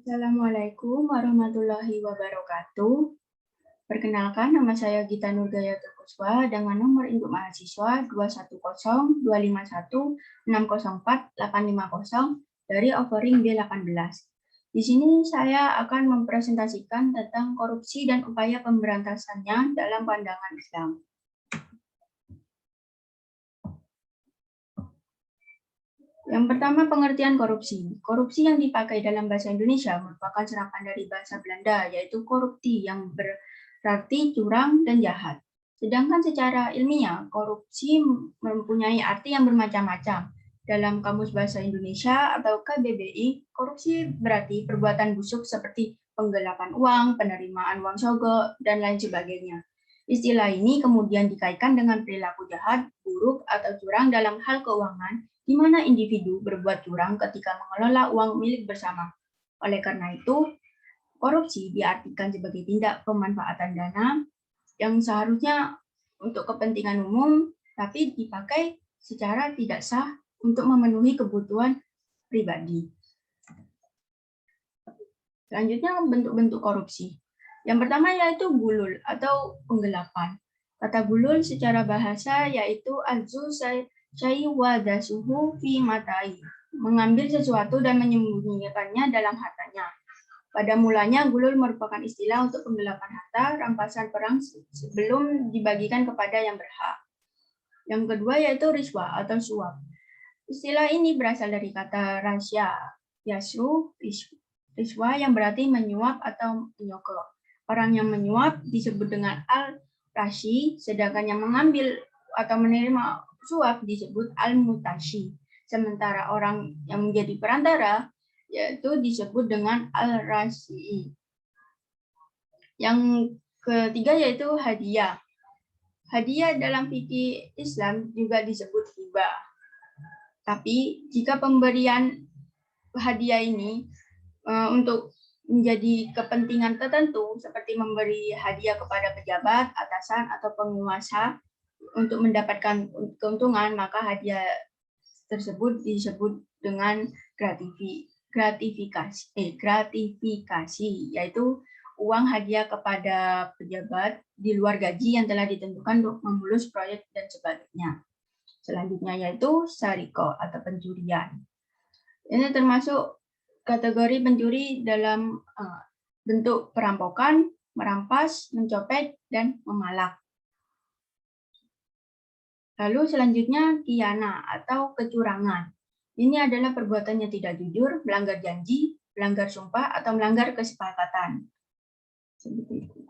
Assalamualaikum warahmatullahi wabarakatuh. Perkenalkan, nama saya Gita Nurgaya Kuswa dengan nomor induk mahasiswa 210251604 dari offering B18. Di sini saya akan mempresentasikan tentang korupsi dan upaya pemberantasannya dalam pandangan Islam. Yang pertama, pengertian korupsi. Korupsi yang dipakai dalam bahasa Indonesia merupakan serapan dari bahasa Belanda, yaitu korupti, yang berarti curang dan jahat. Sedangkan secara ilmiah, korupsi mempunyai arti yang bermacam-macam. Dalam Kamus Bahasa Indonesia atau KBBI, korupsi berarti perbuatan busuk seperti penggelapan uang, penerimaan uang sogok, dan lain sebagainya. Istilah ini kemudian dikaitkan dengan perilaku jahat, buruk, atau curang dalam hal keuangan, di mana individu berbuat curang ketika mengelola uang milik bersama. Oleh karena itu, korupsi diartikan sebagai tindak pemanfaatan dana yang seharusnya untuk kepentingan umum, tapi dipakai secara tidak sah untuk memenuhi kebutuhan pribadi. Selanjutnya, bentuk-bentuk korupsi. Yang pertama yaitu gulul atau penggelapan. Kata gulul secara bahasa yaitu azu wadasuhu fi matai, mengambil sesuatu dan menyembunyikannya dalam hartanya. Pada mulanya, gulul merupakan istilah untuk penggelapan harta rampasan perang sebelum dibagikan kepada yang berhak. Yang kedua yaitu riswa atau suap. Istilah ini berasal dari kata rasya, yasu, riswa yang berarti menyuap atau menyogok. Orang yang menyuap disebut dengan al-rashi, sedangkan yang mengambil atau menerima suap disebut al-mutashi. Sementara orang yang menjadi perantara yaitu disebut dengan al-rashi. Yang ketiga yaitu hadiah. Hadiah dalam fikih Islam juga disebut hibah. Tapi jika pemberian hadiah ini untuk menjadi kepentingan tertentu, seperti memberi hadiah kepada pejabat, atasan, atau penguasa untuk mendapatkan keuntungan, maka hadiah tersebut disebut dengan gratifikasi, yaitu uang hadiah kepada pejabat di luar gaji yang telah ditentukan untuk memulus proyek dan sebagainya. Selanjutnya yaitu sariko atau pencurian. Ini termasuk kategori pencuri dalam bentuk perampokan, merampas, mencopet, dan memalak. Lalu selanjutnya khianah atau kecurangan. Ini adalah perbuatan yang tidak jujur, melanggar janji, melanggar sumpah, atau melanggar kesepakatan. Seperti itu.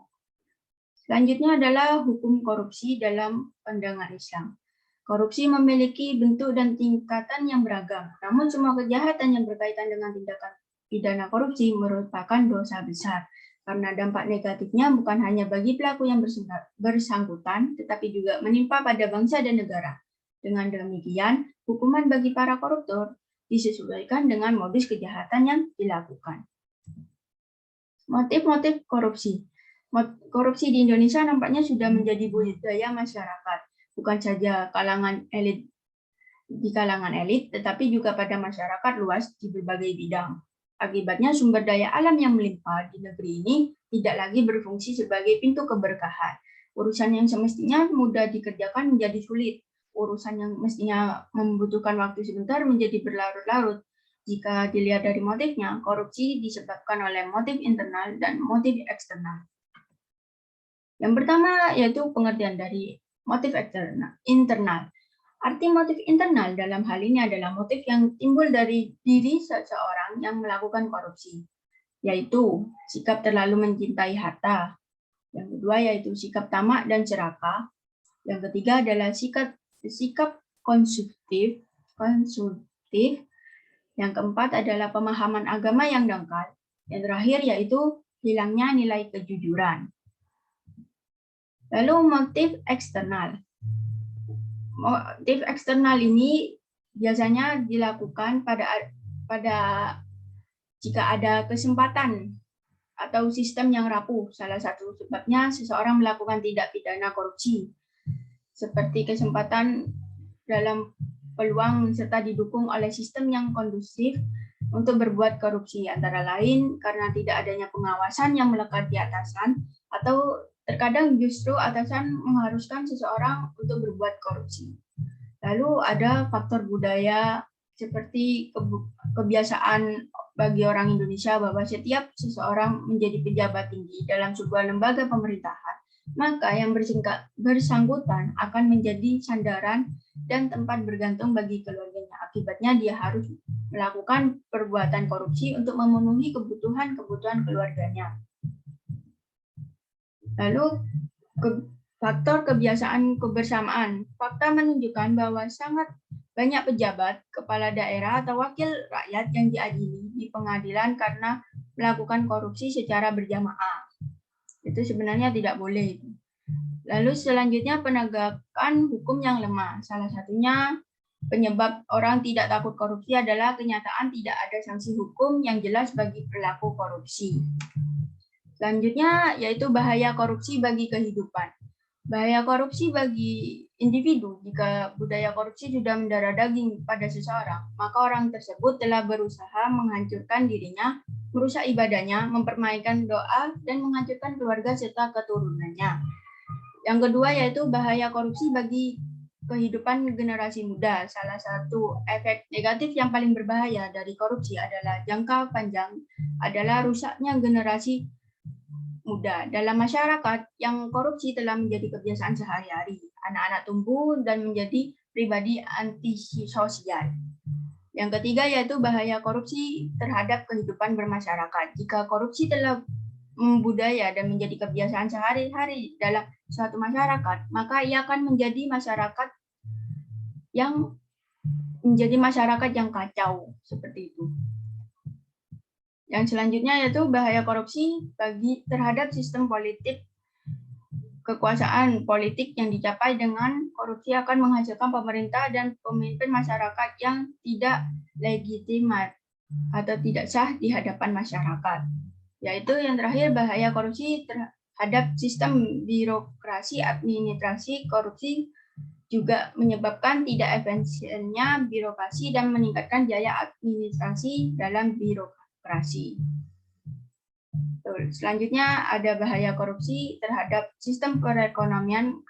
Selanjutnya adalah hukum korupsi dalam pandangan Islam. Korupsi memiliki bentuk dan tingkatan yang beragam, namun semua kejahatan yang berkaitan dengan tindakan pidana korupsi merupakan dosa besar, karena dampak negatifnya bukan hanya bagi pelaku yang bersangkutan, tetapi juga menimpa pada bangsa dan negara. Dengan demikian, hukuman bagi para koruptor disesuaikan dengan modus kejahatan yang dilakukan. Motif-motif korupsi. Korupsi di Indonesia nampaknya sudah menjadi budaya masyarakat, bukan saja di kalangan elit, tetapi juga pada masyarakat luas di berbagai bidang. Akibatnya sumber daya alam yang melimpah di negeri ini tidak lagi berfungsi sebagai pintu keberkahan. Urusan yang semestinya mudah dikerjakan menjadi sulit. Urusan yang mestinya membutuhkan waktu sebentar menjadi berlarut-larut. Jika dilihat dari motifnya, korupsi disebabkan oleh motif internal dan motif eksternal. Yang pertama yaitu pengertian dari motif internal. Arti motif internal dalam hal ini adalah motif yang timbul dari diri seseorang yang melakukan korupsi, yaitu sikap terlalu mencintai harta. Yang kedua yaitu sikap tamak dan serakah. Yang ketiga adalah sikap konsumtif. Yang keempat adalah pemahaman agama yang dangkal. Yang terakhir yaitu hilangnya nilai kejujuran. Lalu motif eksternal. Motif eksternal ini biasanya dilakukan pada jika ada kesempatan atau sistem yang rapuh. Salah satu sebabnya seseorang melakukan tindak pidana korupsi, seperti kesempatan dalam peluang serta didukung oleh sistem yang kondusif untuk berbuat korupsi, antara lain karena tidak adanya pengawasan yang melekat di atasan, atau terkadang justru atasan mengharuskan seseorang untuk berbuat korupsi. Lalu ada faktor budaya seperti kebiasaan bagi orang Indonesia bahwa setiap seseorang menjadi pejabat tinggi dalam sebuah lembaga pemerintahan, maka yang bersangkutan akan menjadi sandaran dan tempat bergantung bagi keluarganya. Akibatnya dia harus melakukan perbuatan korupsi untuk memenuhi kebutuhan keluarganya. Lalu faktor kebiasaan kebersamaan. Fakta menunjukkan bahwa sangat banyak pejabat, kepala daerah, atau wakil rakyat yang diadili di pengadilan karena melakukan korupsi secara berjamaah. Itu sebenarnya tidak boleh. Lalu selanjutnya penegakan hukum yang lemah. Salah satunya penyebab orang tidak takut korupsi adalah kenyataan tidak ada sanksi hukum yang jelas bagi perilaku korupsi. Selanjutnya yaitu bahaya korupsi bagi kehidupan. Bahaya korupsi bagi individu. Jika budaya korupsi sudah mendarah daging pada seseorang, maka orang tersebut telah berusaha menghancurkan dirinya, merusak ibadahnya, mempermainkan doa, dan menghancurkan keluarga serta keturunannya. Yang kedua yaitu bahaya korupsi bagi kehidupan generasi muda. Salah satu efek negatif yang paling berbahaya dari korupsi adalah jangka panjang adalah rusaknya generasi muda. Dalam masyarakat yang korupsi telah menjadi kebiasaan sehari-hari. Anak-anak tumbuh dan menjadi pribadi antisosial. Yang ketiga yaitu bahaya korupsi terhadap kehidupan bermasyarakat. Jika korupsi telah membudaya dan menjadi kebiasaan sehari-hari dalam suatu masyarakat, maka ia akan menjadi masyarakat yang kacau seperti itu. Yang selanjutnya yaitu bahaya korupsi terhadap sistem politik. Kekuasaan politik yang dicapai dengan korupsi akan menghasilkan pemerintah dan pemimpin masyarakat yang tidak legitimat atau tidak sah di hadapan masyarakat. Yaitu yang terakhir bahaya korupsi terhadap sistem birokrasi administrasi. Korupsi juga menyebabkan tidak efisiennya birokrasi dan meningkatkan biaya administrasi dalam birokrasi. Selanjutnya ada bahaya korupsi terhadap sistem perekonomian.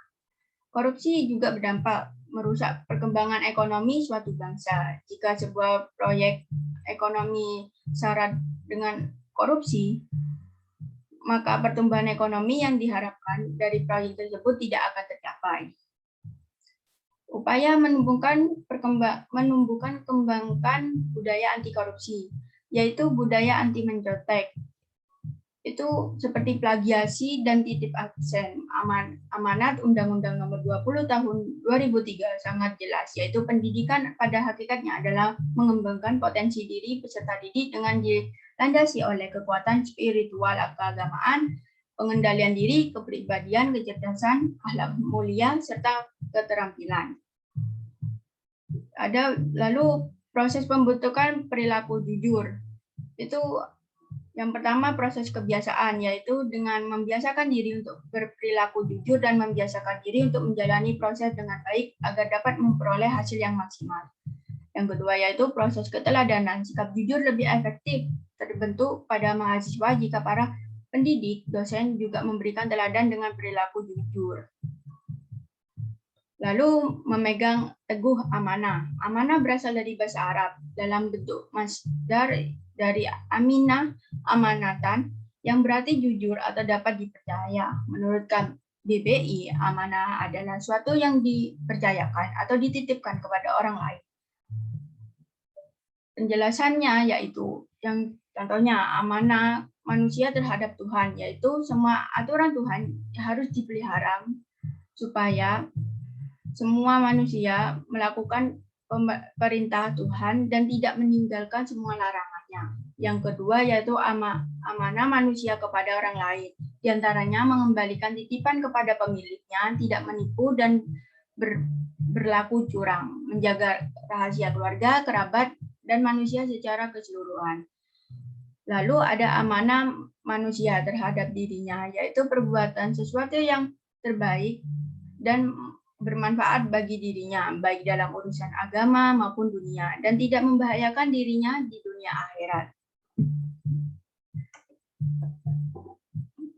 Korupsi juga berdampak merusak perkembangan ekonomi suatu bangsa. Jika sebuah proyek ekonomi syarat dengan korupsi, maka pertumbuhan ekonomi yang diharapkan dari proyek tersebut tidak akan tercapai. Upaya kembangkan budaya anti korupsi, yaitu budaya anti mencontek. Itu seperti plagiasi dan titip absen. Amanat Undang-Undang Nomor 20 Tahun 2003 sangat jelas, yaitu pendidikan pada hakikatnya adalah mengembangkan potensi diri peserta didik dengan dilandasi oleh kekuatan spiritual keagamaan, pengendalian diri, kepribadian, kecerdasan, akhlak mulia, serta keterampilan. Lalu proses pembentukan perilaku jujur. Itu yang pertama proses kebiasaan, yaitu dengan membiasakan diri untuk berperilaku jujur dan membiasakan diri untuk menjalani proses dengan baik agar dapat memperoleh hasil yang maksimal. Yang kedua yaitu proses keteladanan. Sikap jujur lebih efektif terbentuk pada mahasiswa jika para pendidik, dosen juga memberikan teladan dengan perilaku jujur. Lalu memegang teguh amanah. Amanah berasal dari bahasa Arab dalam bentuk masdar dari aminah, amanatan, yang berarti jujur atau dapat dipercaya. Menurut KBBI, amanah adalah suatu yang dipercayakan atau dititipkan kepada orang lain. Penjelasannya yaitu yang contohnya amanah manusia terhadap Tuhan, yaitu semua aturan Tuhan harus dipelihara supaya semua manusia melakukan perintah Tuhan dan tidak meninggalkan semua larangannya. Yang kedua yaitu amanah manusia kepada orang lain. Di antaranya mengembalikan titipan kepada pemiliknya, tidak menipu dan berlaku curang, menjaga rahasia keluarga, kerabat, dan manusia secara keseluruhan. Lalu ada amanah manusia terhadap dirinya, yaitu perbuatan sesuatu yang terbaik dan bermanfaat bagi dirinya, baik dalam urusan agama maupun dunia, dan tidak membahayakan dirinya di dunia akhirat.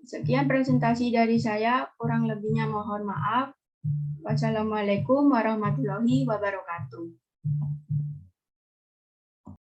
Sekian presentasi dari saya, kurang lebihnya mohon maaf. Wassalamualaikum warahmatullahi wabarakatuh.